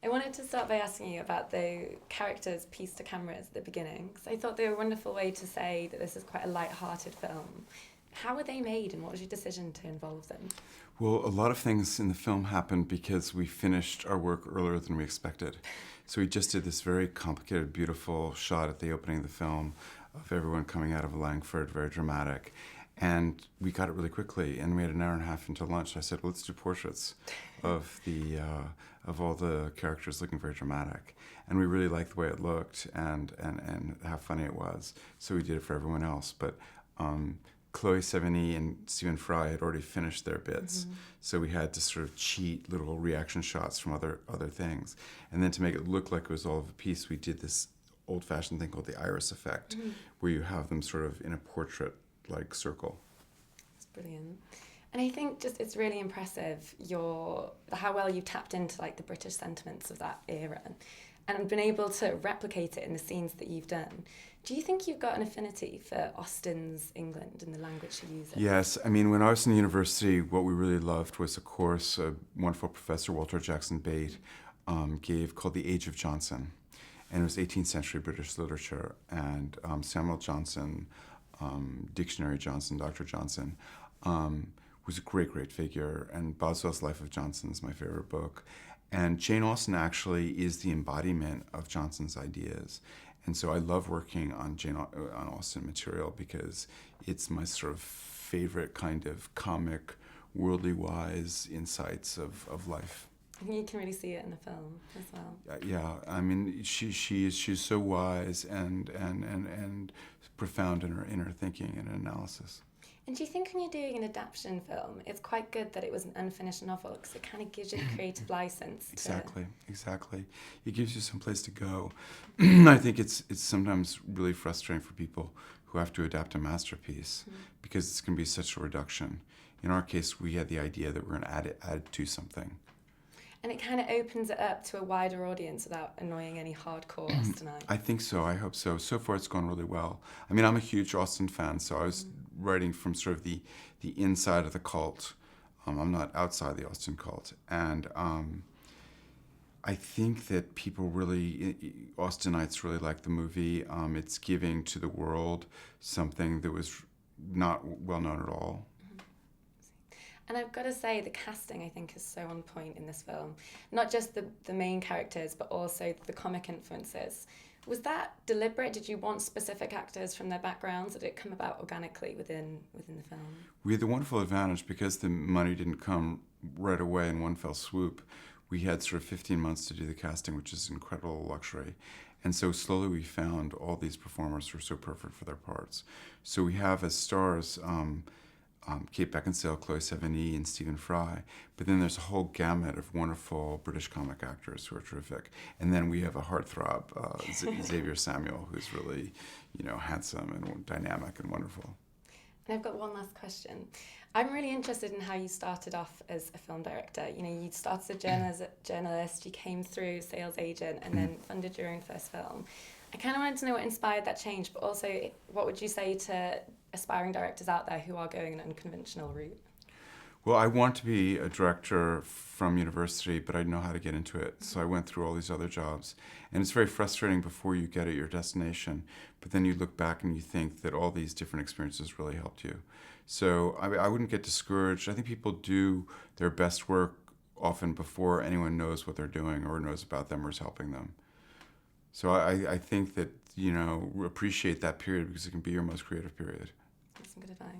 I wanted to start by asking you about the characters pieced to cameras at the beginning, because I thought they were a wonderful way to say that this is quite a light-hearted film. How were they made, and what was your decision to involve them? Well, a lot of things in the film happened because we finished our work earlier than we expected. So we just did this very complicated, beautiful shot at the opening of the film of everyone coming out of Langford, very dramatic. And we got it really quickly, and we had an hour and a half until lunch. I said, well, let's do portraits of of all the characters looking very dramatic. And we really liked the way it looked and how funny it was. So we did it for everyone else. But Chloe Sevigny and Stephen Fry had already finished their bits, so we had to sort of cheat little reaction shots from other things. And then to make it look like it was all of a piece, we did this old-fashioned thing called the iris effect, where you have them sort of in a portrait-like circle. It's brilliant. And I think just it's really impressive how well you tapped into like the British sentiments of that era and been able to replicate it in the scenes that you've done. Do you think you've got an affinity for Austen's England and the language she uses? Yes, I mean, when I was in university, what we really loved was a course a wonderful professor, Walter Jackson Bate, gave called The Age of Johnson. And it was 18th century British literature. And Samuel Johnson, Dictionary Johnson, Dr. Johnson, was a great figure. And Boswell's Life of Johnson is my favorite book. And Jane Austen actually is the embodiment of Johnson's ideas. And so I love working on on Austen material because it's my sort of favorite kind of comic, worldly wise insights of life. I think you can really see it in the film as well. Yeah, I mean, she's so wise and profound in her thinking and analysis. And do you think when you're doing an adaptation film, it's quite good that it was an unfinished novel because it kind of gives you the creative license? Exactly. It gives you some place to go. I think it's sometimes really frustrating for people who have to adapt a masterpiece because it's going to be such a reduction. In our case, we had the idea that we're going to add to something. And it kind of opens it up to a wider audience without annoying any hardcore Austenites. I think so. I hope so. So far, it's gone really well. I mean, I'm a huge Austen fan, so I was writing from sort of the inside of the cult. I'm not outside the Austen cult. And I think that people Austenites really like the movie. It's giving to the world something that was not well known at all. And I've got to say, the casting, I think, is so on point in this film. Not just the main characters, but also the comic influences. Was that deliberate? Did you want specific actors from their backgrounds, or did it come about organically within the film? We had the wonderful advantage, because the money didn't come right away in one fell swoop. We had sort of 15 months to do the casting, which is an incredible luxury. And so slowly we found all these performers who were so perfect for their parts. So we have as stars Kate Beckinsale, Chloe Sevigny, and Stephen Fry. But then there's a whole gamut of wonderful British comic actors who are terrific. And then we have a heartthrob, Xavier Samuel, who's really, handsome and dynamic and wonderful. And I've got one last question. I'm really interested in how you started off as a film director. You started as a journalist, you came through sales agent, and then funded your own first film. I kind of wanted to know what inspired that change, but also what would you say to aspiring directors out there who are going an unconventional route? Well, I want to be a director from university, but I didn't know how to get into it. So I went through all these other jobs. And it's very frustrating before you get at your destination. But then you look back and you think that all these different experiences really helped you. So I wouldn't get discouraged. I think people do their best work often before anyone knows what they're doing or knows about them or is helping them. So I think that, appreciate that period because it can be your most creative period. That's some good advice.